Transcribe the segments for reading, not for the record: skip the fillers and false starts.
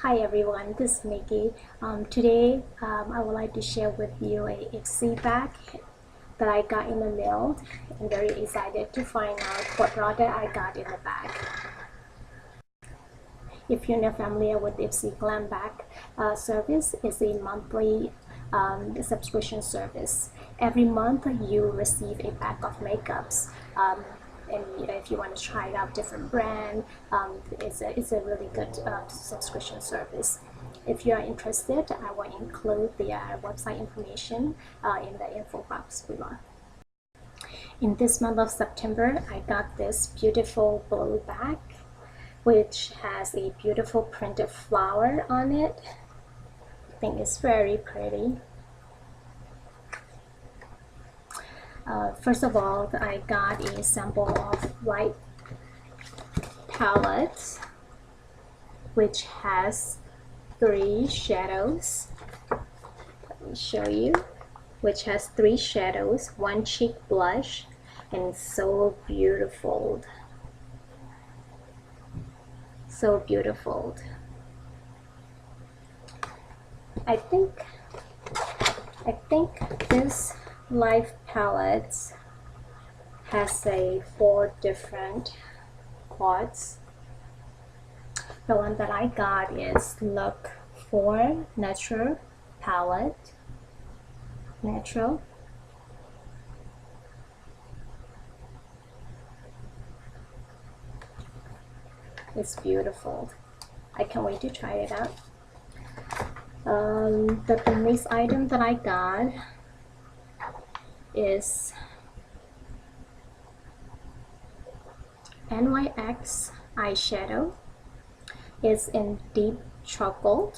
Hi everyone, this is Nikki. Today I would like to share with you a Ipsy bag that I got in the mail. I'm very excited to find out what product I got in the bag. If you're not familiar with Ipsy Glam bag service, it's a monthly subscription service. Every month you receive a bag of makeups. And if you want to try out different brand, it's a really good subscription service. If you are interested, I will include the website information in the info box below. In this month of September, I got this beautiful blue bag, which has a beautiful printed flower on it. I think it's very pretty. First of all, I got a sample of light palette, which has 3 shadows. Let me show you. Which has 3 shadows, 1 cheek blush, and it's so beautiful. So beautiful. I think this light palette has 4 different parts. The one that I got is Look for Natural palette. Natural. It's beautiful. I can't wait to try it out. The next item that I got is NYX eyeshadow. It's in deep chocolate.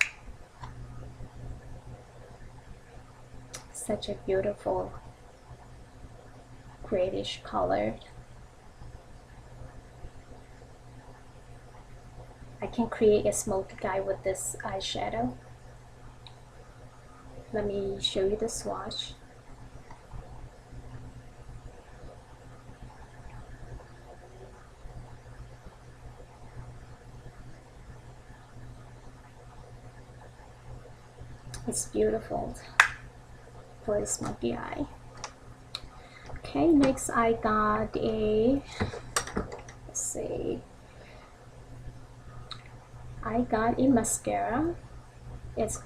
Such a beautiful grayish color. I can create a smoky eye with this eyeshadow. Let me show you the swatch. It's beautiful for a smoky eye. Okay, next I got I got a mascara. It's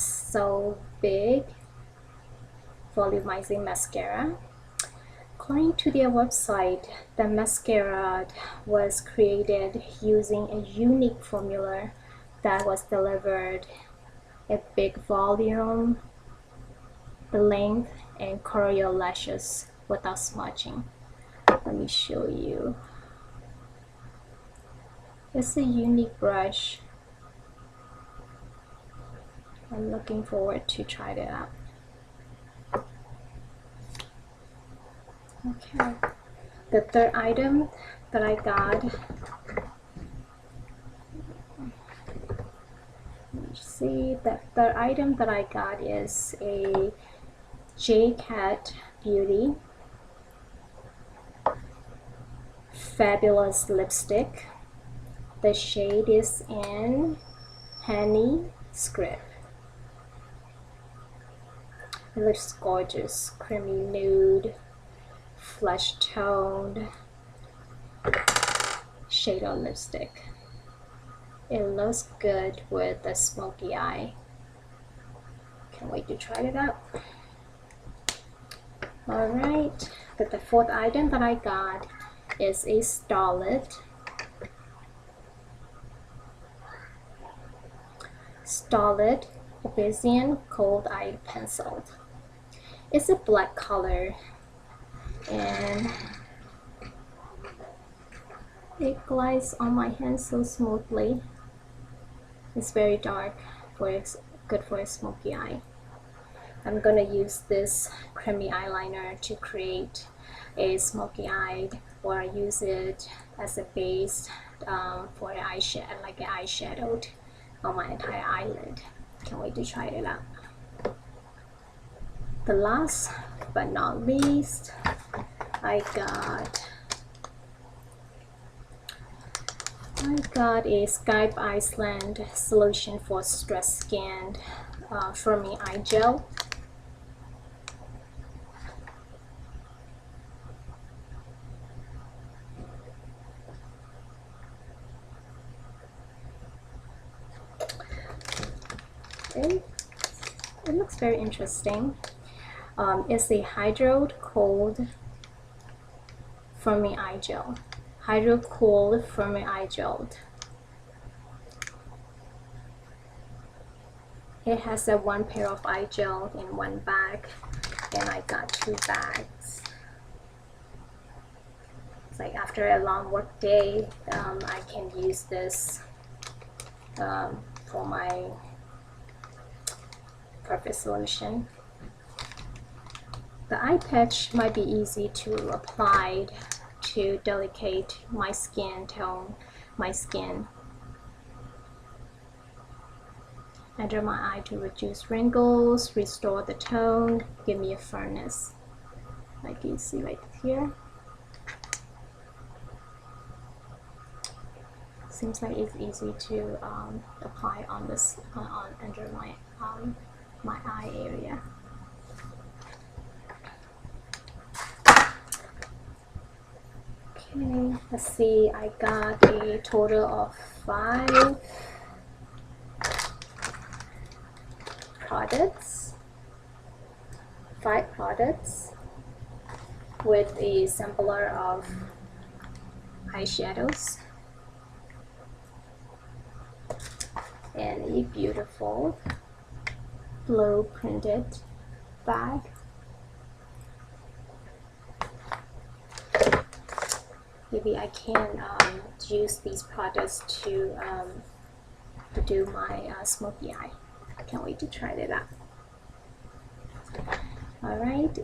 So Big Volumizing mascara. According to their website, the mascara was created using a unique formula that was delivered a big volume, the length, and curl your lashes without smudging. Let me show you. It's a unique brush. I'm looking forward to try it out. Okay, the third item that I got, the third item that I got is a J.Cat Beauty Fabulous Lipstick. The shade is in Honey Script. It looks gorgeous, creamy nude, flesh toned shade of lipstick. It looks good with a smoky eye. Can't wait to try it out. Alright, the fourth item that I got is a Starlooks Obsidian Cold Eye Pencil. It's a black color and it glides on my hand so smoothly. It's very dark, good for a smoky eye. I'm gonna use this creamy eyeliner to create a smoky eye, or I use it as a base for an eyeshadow, like an eyeshadow on my entire eyelid. Can't wait to try it out. The last but not least, I got I got a Skype ICELAND solution for stress skin firming eye gel. It looks very interesting. It's a hydro cold firming eye gel. Hydro cold firming eye gel. It has a one pair of eye gel in one bag, and I got 2 bags. It's like after a long work day, I can use this for my perfect solution. The eye patch might be easy to apply to delicate my skin tone, my skin. Under my eye to reduce wrinkles, restore the tone, give me a firmness. Like you see right here. Seems like it's easy to apply on this under my eye area. Okay, let's see. I got a total of 5 products. 5 products with a sampler of eyeshadows and a beautiful blue printed bag. Maybe I can use these products to do my smoky eye. I can't wait to try that out. Alright,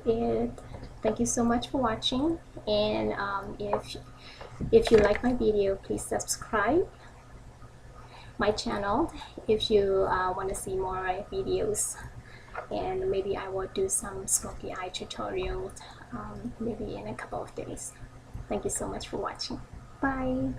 thank you so much for watching, and if you like my video, please subscribe my channel if you want to see more videos, and maybe I will do some smoky eye tutorial maybe in a couple of days. Thank you so much for watching. Bye.